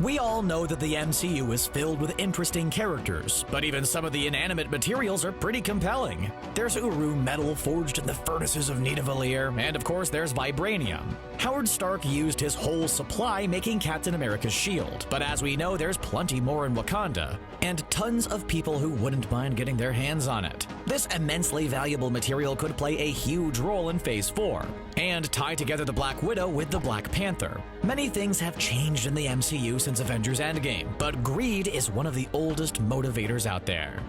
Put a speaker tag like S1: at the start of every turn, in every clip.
S1: We all know that the MCU is filled with interesting characters, but even some of the inanimate materials are pretty compelling. There's Uru metal forged in the furnaces of Nidavellir, and of course there's vibranium. Howard Stark used his whole supply making Captain America's shield, but as we know there's plenty more in Wakanda, and tons of people who wouldn't mind getting their hands on it. This immensely valuable material could play a huge role in Phase 4, and tie together the Black Widow with the Black Panther. Many things have changed in the MCU since Avengers Endgame, but greed is one of the oldest motivators out there.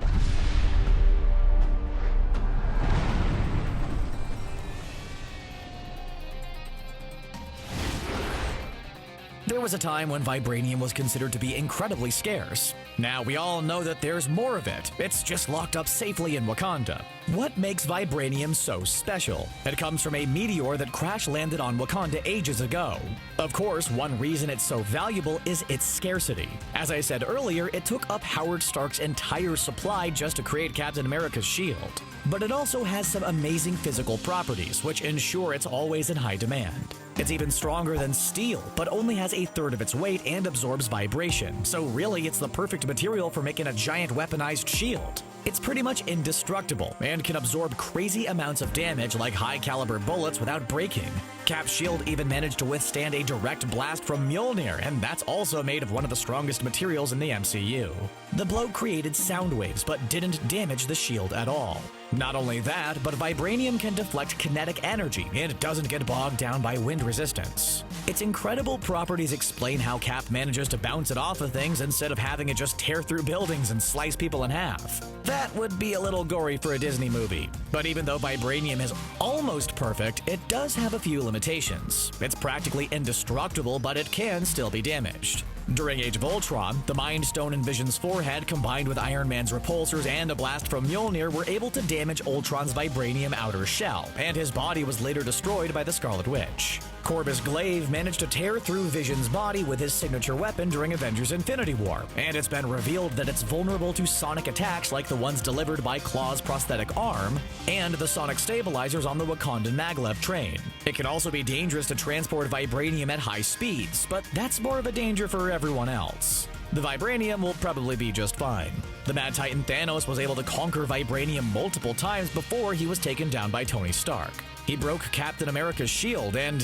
S1: There was a time when vibranium was considered to be incredibly scarce. Now we all know that there's more of it. It's just locked up safely in Wakanda. What makes vibranium so special? It comes from a meteor that crash-landed on Wakanda ages ago. Of course, one reason it's so valuable is its scarcity. As I said earlier, it took up Howard Stark's entire supply just to create Captain America's shield. But it also has some amazing physical properties, which ensure it's always in high demand. It's even stronger than steel, but only has a third of its weight and absorbs vibration, so really it's the perfect material for making a giant weaponized shield. It's pretty much indestructible and can absorb crazy amounts of damage like high-caliber bullets without breaking. Cap's shield even managed to withstand a direct blast from Mjolnir, and that's also made of one of the strongest materials in the MCU. The blow created sound waves but didn't damage the shield at all. Not only that, but vibranium can deflect kinetic energy and doesn't get bogged down by wind resistance. Its incredible properties explain how Cap manages to bounce it off of things instead of having it just tear through buildings and slice people in half. That would be a little gory for a Disney movie. But even though vibranium is almost perfect, it does have a few limitations. It's practically indestructible, but it can still be damaged. During Age of Ultron, the Mind Stone in Vision's forehead combined with Iron Man's repulsors and a blast from Mjolnir were able to damage Ultron's vibranium outer shell, and his body was later destroyed by the Scarlet Witch. Corvus Glaive managed to tear through Vision's body with his signature weapon during Avengers Infinity War, and it's been revealed that it's vulnerable to sonic attacks like the ones delivered by Claw's prosthetic arm and the sonic stabilizers on the Wakandan maglev train. It can also be dangerous to transport vibranium at high speeds, but that's more of a danger for everyone else. The vibranium will probably be just fine. The Mad Titan Thanos was able to conquer vibranium multiple times before he was taken down by Tony Stark. He broke Captain America's shield, and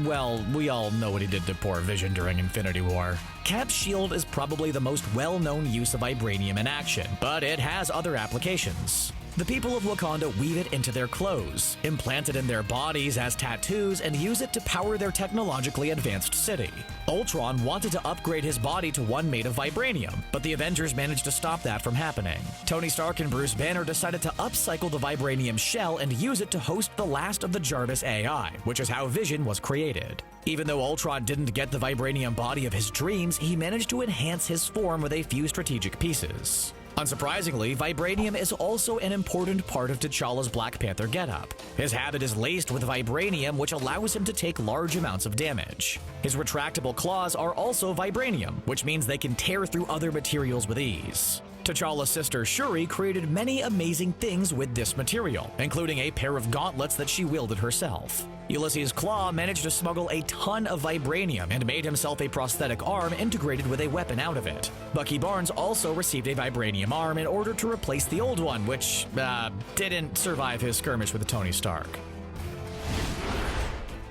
S1: we all know what he did to poor Vision during Infinity War. Cap's shield is probably the most well-known use of vibranium in action, but it has other applications. The people of Wakanda weave it into their clothes, implant it in their bodies as tattoos, and use it to power their technologically advanced city. Ultron wanted to upgrade his body to one made of vibranium, but the Avengers managed to stop that from happening. Tony Stark and Bruce Banner decided to upcycle the vibranium shell and use it to host the last of the Jarvis AI, which is how Vision was created. Even though Ultron didn't get the vibranium body of his dreams, he managed to enhance his form with a few strategic pieces. Unsurprisingly, vibranium is also an important part of T'Challa's Black Panther getup. His habit is laced with vibranium, which allows him to take large amounts of damage. His retractable claws are also vibranium, which means they can tear through other materials with ease. T'Challa's sister Shuri created many amazing things with this material, including a pair of gauntlets that she wielded herself. Ulysses Klaue managed to smuggle a ton of vibranium and made himself a prosthetic arm integrated with a weapon out of it. Bucky Barnes also received a vibranium arm in order to replace the old one, which, didn't survive his skirmish with Tony Stark.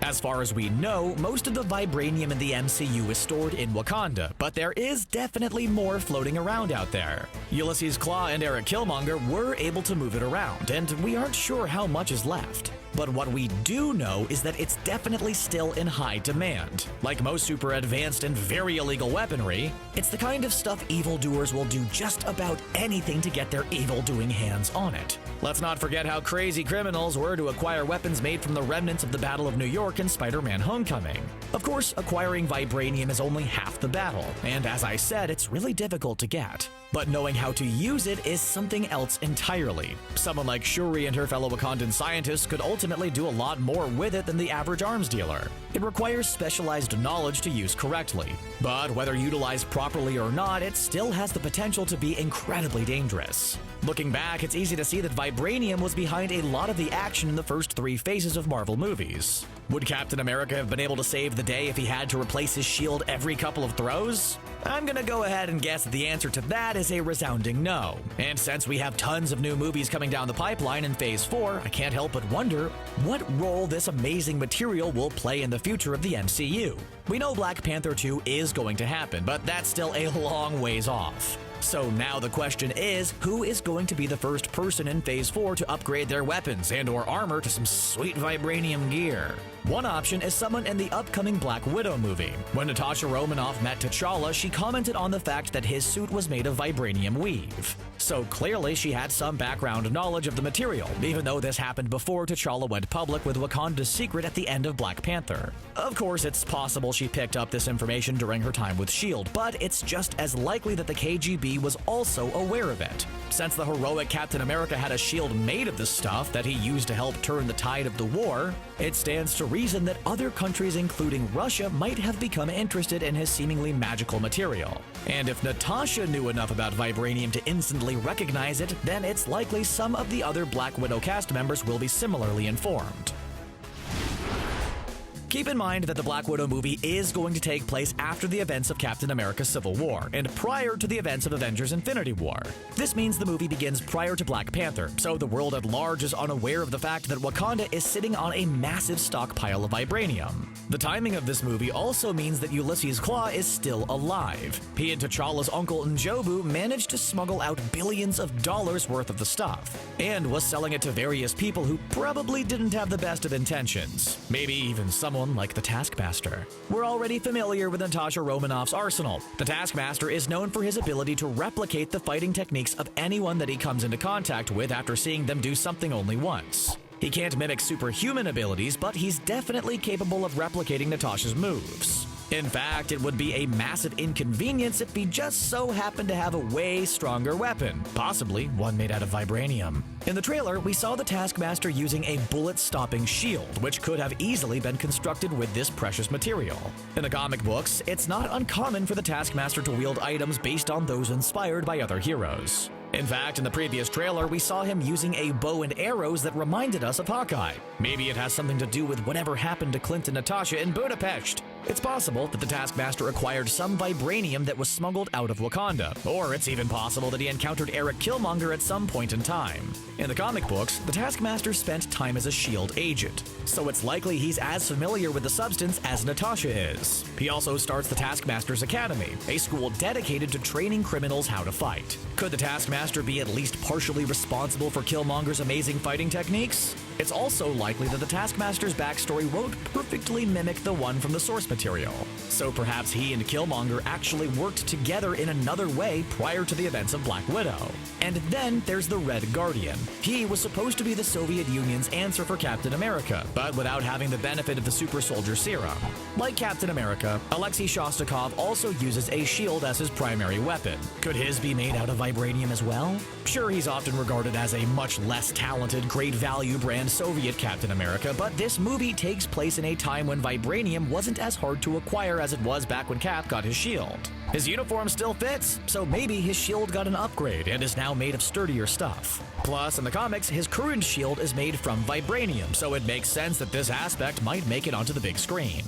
S1: As far as we know, most of the vibranium in the MCU is stored in Wakanda, but there is definitely more floating around out there. Ulysses Klaue and Eric Killmonger were able to move it around, and we aren't sure how much is left. But what we do know is that it's definitely still in high demand. Like most super advanced and very illegal weaponry, it's the kind of stuff evildoers will do just about anything to get their evil-doing hands on it. Let's not forget how crazy criminals were to acquire weapons made from the remnants of the Battle of New York in Spider-Man: Homecoming. Of course, acquiring vibranium is only half the battle, and as I said, it's really difficult to get. But knowing how to use it is something else entirely. Someone like Shuri and her fellow Wakandan scientists could ultimately do a lot more with it than the average arms dealer. It requires specialized knowledge to use correctly. But whether utilized properly or not, it still has the potential to be incredibly dangerous. Looking back, it's easy to see that Vibranium was behind a lot of the action in the first 3 phases of Marvel movies. Would Captain America have been able to save the day if he had to replace his shield every couple of throws? I'm gonna go ahead and guess that the answer to that is a resounding no. And since we have tons of new movies coming down the pipeline in Phase 4, I can't help but wonder what role this amazing material will play in the future of the MCU. We know Black Panther 2 is going to happen, but that's still a long ways off. So now the question is, who is going to be the first person in Phase 4 to upgrade their weapons and/or armor to some sweet vibranium gear? One option is someone in the upcoming Black Widow movie. When Natasha Romanoff met T'Challa, she commented on the fact that his suit was made of vibranium weave. So clearly she had some background knowledge of the material, even though this happened before T'Challa went public with Wakanda's secret at the end of Black Panther. Of course, it's possible she picked up this information during her time with S.H.I.E.L.D., but it's just as likely that the KGB was also aware of it. Since the heroic Captain America had a shield made of the stuff that he used to help turn the tide of the war, it stands to reason that other countries, including Russia, might have become interested in his seemingly magical material. And if Natasha knew enough about vibranium to instantly recognize it, then it's likely some of the other Black Widow cast members will be similarly informed. Keep in mind that the Black Widow movie is going to take place after the events of Captain America Civil War and prior to the events of Avengers Infinity War. This means the movie begins prior to Black Panther, so the world at large is unaware of the fact that Wakanda is sitting on a massive stockpile of vibranium. The timing of this movie also means that Ulysses Klaue is still alive. He and T'Challa's uncle N'Jobu managed to smuggle out billions of dollars worth of the stuff, and was selling it to various people who probably didn't have the best of intentions. Maybe even someone like the Taskmaster. We're already familiar with Natasha Romanoff's arsenal. The Taskmaster is known for his ability to replicate the fighting techniques of anyone that he comes into contact with after seeing them do something only once. He can't mimic superhuman abilities, but he's definitely capable of replicating Natasha's moves. In fact, it would be a massive inconvenience if he just so happened to have a way stronger weapon, possibly one made out of vibranium. In the trailer, we saw the Taskmaster using a bullet-stopping shield, which could have easily been constructed with this precious material. In the comic books, it's not uncommon for the Taskmaster to wield items based on those inspired by other heroes. In fact, in the previous trailer, we saw him using a bow and arrows that reminded us of Hawkeye. Maybe it has something to do with whatever happened to Clint and Natasha in Budapest. It's possible that the Taskmaster acquired some vibranium that was smuggled out of Wakanda, or it's even possible that he encountered Eric Killmonger at some point in time. In the comic books, the Taskmaster spent time as a S.H.I.E.L.D. agent, so it's likely he's as familiar with the substance as Natasha is. He also starts the Taskmaster's Academy, a school dedicated to training criminals how to fight. Could the Taskmaster be at least partially responsible for Killmonger's amazing fighting techniques? It's also likely that the Taskmaster's backstory won't perfectly mimic the one from the source material, so perhaps he and Killmonger actually worked together in another way prior to the events of Black Widow. And then there's the Red Guardian. He was supposed to be the Soviet Union's answer for Captain America, but without having the benefit of the super soldier serum. Like Captain America, Alexei Shostakov also uses a shield as his primary weapon. Could his be made out of vibranium as well? Sure, he's often regarded as a much less talented, great value brand Soviet Captain America, but this movie takes place in a time when vibranium wasn't as hard to acquire as it was back when Cap got his shield. His uniform still fits, so maybe his shield got an upgrade and is now made of sturdier stuff. Plus, in the comics, his current shield is made from vibranium, so it makes sense that this aspect might make it onto the big screen.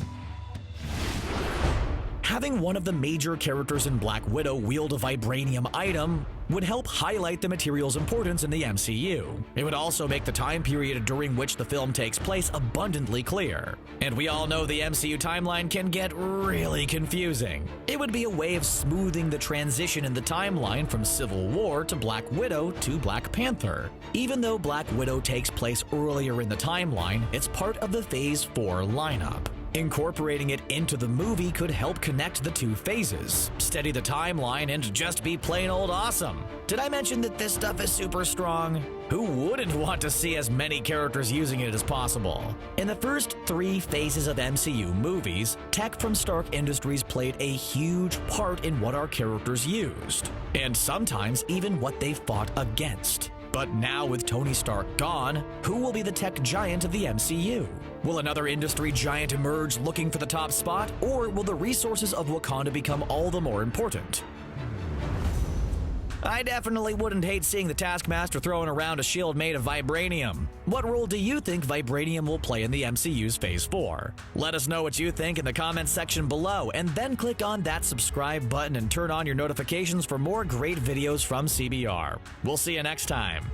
S1: Having one of the major characters in Black Widow wield a vibranium item would help highlight the material's importance in the MCU. It would also make the time period during which the film takes place abundantly clear. And we all know the MCU timeline can get really confusing. It would be a way of smoothing the transition in the timeline from Civil War to Black Widow to Black Panther. Even though Black Widow takes place earlier in the timeline, it's part of the Phase 4 lineup. Incorporating it into the movie could help connect the two phases, steady the timeline, and just be plain old awesome. Did I mention that this stuff is super strong? Who wouldn't want to see as many characters using it as possible? In the first 3 phases of MCU movies, tech from Stark Industries played a huge part in what our characters used, and sometimes even what they fought against. But now with Tony Stark gone, who will be the tech giant of the MCU? Will another industry giant emerge looking for the top spot, or will the resources of Wakanda become all the more important? I definitely wouldn't hate seeing the Taskmaster throwing around a shield made of vibranium. What role do you think vibranium will play in the MCU's Phase 4? Let us know what you think in the comments section below, and then click on that subscribe button and turn on your notifications for more great videos from CBR. We'll see you next time.